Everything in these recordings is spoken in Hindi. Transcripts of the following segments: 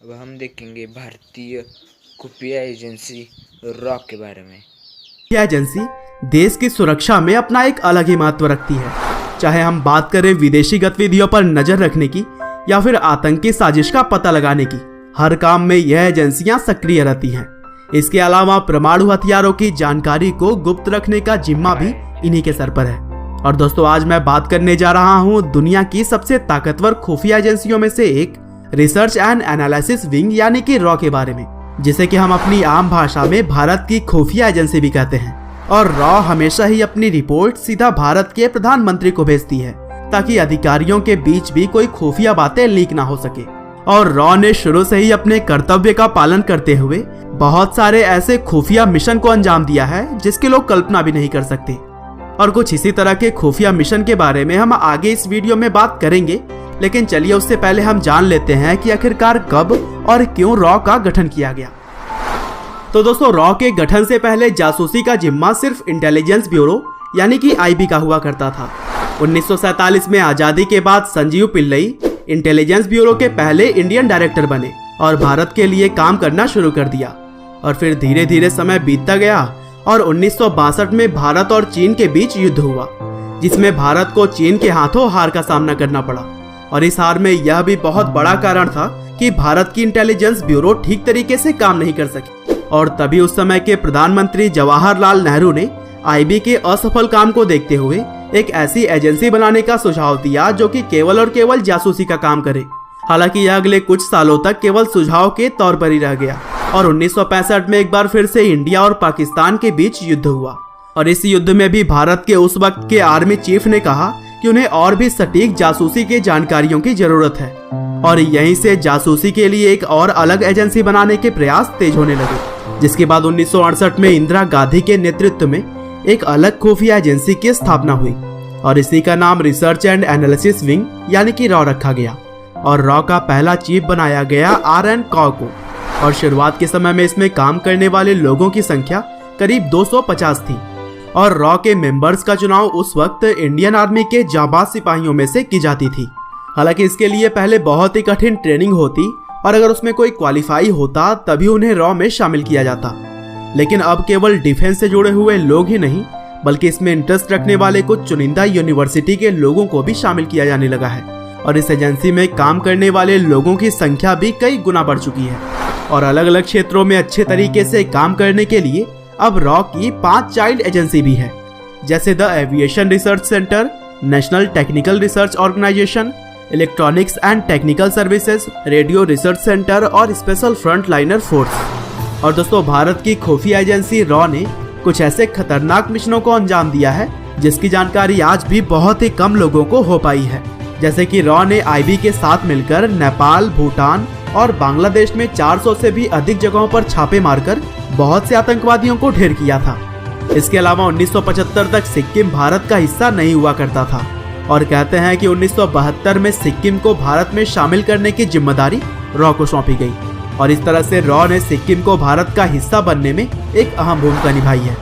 अब हम देखेंगे भारतीय खुफिया एजेंसी रॉ के बारे में। यह एजेंसी देश की सुरक्षा में अपना एक अलग ही महत्व रखती है। चाहे हम बात करें विदेशी गतिविधियों पर नजर रखने की या फिर आतंकी साजिश का पता लगाने की, हर काम में यह एजेंसियां सक्रिय रहती हैं। इसके अलावा परमाणु हथियारों की जानकारी को गुप्त रखने का जिम्मा भी इन्हीं के सर पर है। और दोस्तों, आज मैं बात करने जा रहा हूं दुनिया की सबसे ताकतवर खुफिया एजेंसियों में से एक रिसर्च एंड एनालिसिस विंग यानी कि रॉ के बारे में, जिसे कि हम अपनी आम भाषा में भारत की खुफिया एजेंसी भी कहते हैं। और रॉ हमेशा ही अपनी रिपोर्ट सीधा भारत के प्रधानमंत्री को भेजती है ताकि अधिकारियों के बीच भी कोई खुफिया बातें लीक ना हो सके। और रॉ ने शुरू से ही अपने कर्तव्य का पालन करते हुए बहुत सारे ऐसे खुफिया मिशन को अंजाम दिया है जिसकी लोग कल्पना भी नहीं कर सकते। और कुछ इसी तरह के खुफिया मिशन के बारे में हम आगे इस वीडियो में बात करेंगे, लेकिन चलिए उससे पहले हम जान लेते हैं कि आखिरकार कब और क्यों रॉ का गठन किया गया। तो दोस्तों, रॉ के गठन से पहले जासूसी का जिम्मा सिर्फ इंटेलिजेंस ब्यूरो यानी कि आईबी का हुआ करता था। 1947 में आजादी के बाद संजीव पिल्लई इंटेलिजेंस ब्यूरो के पहले इंडियन डायरेक्टर बने और भारत के लिए काम करना शुरू कर दिया। और फिर धीरे धीरे समय बीतता गया और 1962 में भारत और चीन के बीच युद्ध हुआ, जिसमें भारत को चीन के हाथों हार का सामना करना पड़ा। और इस हार में यह भी बहुत बड़ा कारण था कि भारत की इंटेलिजेंस ब्यूरो ठीक तरीके से काम नहीं कर सकी। और तभी उस समय के प्रधानमंत्री जवाहरलाल नेहरू ने आईबी के असफल काम को देखते हुए एक ऐसी एजेंसी बनाने का सुझाव दिया जो कि केवल और केवल जासूसी का काम करे। हालांकि यह अगले कुछ सालों तक केवल सुझाव के तौर पर ही रह गया और 1965 में एक बार फिर से इंडिया और पाकिस्तान के बीच युद्ध हुआ। और इस युद्ध में भी भारत के उस वक्त के आर्मी चीफ ने कहा कि उन्हें और भी सटीक जासूसी के जानकारियों की जरूरत है। और यहीं से जासूसी के लिए एक और अलग एजेंसी बनाने के प्रयास तेज होने लगे, जिसके बाद 1968 में इंदिरा गांधी के नेतृत्व में एक अलग खुफिया एजेंसी की स्थापना हुई और इसी का नाम रिसर्च एंड एनालिसिस विंग यानी कि रॉ रखा गया। और रॉ का पहला चीफ बनाया गया RN कॉ को। और शुरुआत के समय में इसमें काम करने वाले लोगों की संख्या करीब 250 थी। और रॉ के मेंबर्स का चुनाव उस वक्त इंडियन आर्मी के जाबाज सिपाहियों में से की जाती थी। हालांकि इसके लिए पहले बहुत ही कठिन ट्रेनिंग होती और अगर उसमें कोई क्वालिफाई होता तभी उन्हें रॉ में शामिल किया जाता। लेकिन अब केवल डिफेंस से जुड़े हुए लोग ही नहीं बल्कि इसमें इंटरेस्ट रखने वाले कुछ चुनिंदा यूनिवर्सिटी के लोगों को भी शामिल किया जाने लगा है। और इस एजेंसी में काम करने वाले लोगों की संख्या भी कई गुना बढ़ चुकी है। और अलग अलग क्षेत्रों में अच्छे तरीके से काम करने के लिए अब रॉ की 5 चाइल्ड एजेंसी भी है, जैसे the aviation research centre, national technical research organisation, electronics and technical services, radio research centre और स्पेशल फ्रंटलाइनर फोर्स। और दोस्तों, भारत की खुफिया एजेंसी रॉ ने कुछ ऐसे खतरनाक मिशनों को अंजाम दिया है जिसकी जानकारी आज भी बहुत ही कम लोगों को हो पाई है। जैसे कि रॉ ने आईबी के साथ मिलकर नेपाल, भूटान और बांग्लादेश में 400 से भी अधिक जगहों पर छापे मारकर बहुत से आतंकवादियों को ढेर किया था। इसके अलावा 1975 तक सिक्किम भारत का हिस्सा नहीं हुआ करता था और कहते हैं कि 1972 में सिक्किम को भारत में शामिल करने की जिम्मेदारी रॉ को सौंपी गई। और इस तरह से रॉ ने सिक्किम को भारत का हिस्सा बनने में एक अहम भूमिका निभाई है।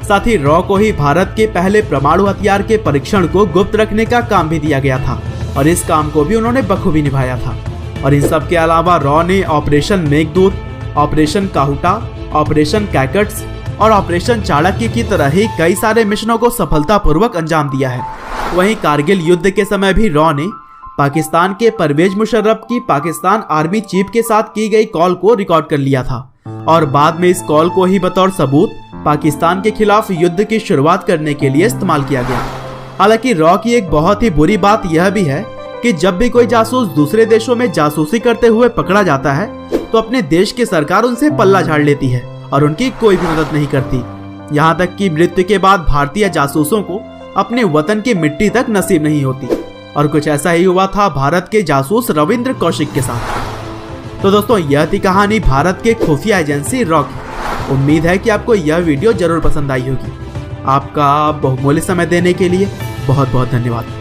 साथ ही रॉ को ही भारत के पहले परमाणु हथियार के परीक्षण को गुप्त रखने का काम भी दिया गया था और इस काम को भी उन्होंने बखूबी निभाया था। और इन सब के अलावा रॉ ने operation Meghdoot, operation Kahuta, operation cactus और ऑपरेशन चाणक्य की तरह ही कई सारे मिशनों को सफलतापूर्वक अंजाम दिया है। वहीं कारगिल युद्ध के समय भी रॉ ने पाकिस्तान के परवेज मुशर्रफ की पाकिस्तान आर्मी चीफ के साथ की गई कॉल को रिकॉर्ड कर लिया था और बाद में इस कॉल को ही बतौर सबूत पाकिस्तान के खिलाफ युद्ध की शुरुआत करने के लिए इस्तेमाल किया गया। हालांकि रॉ की एक बहुत ही बुरी बात यह भी है कि जब भी कोई जासूस दूसरे देशों में जासूसी करते हुए पकड़ा जाता है तो अपने देश की सरकार उनसे पल्ला झाड़ लेती है और उनकी कोई भी मदद नहीं करती। यहाँ तक कि मृत्यु के बाद भारतीय जासूसों को अपने वतन की मिट्टी तक नसीब नहीं होती। और कुछ ऐसा ही हुआ था भारत के जासूस रविंद्र कौशिक के साथ। तो दोस्तों, यह थी कहानी भारत के खुफिया एजेंसी रॉ की। उम्मीद है कि आपको यह वीडियो जरूर पसंद आई होगी। आपका बहुमूल्य समय देने के लिए बहुत बहुत धन्यवाद।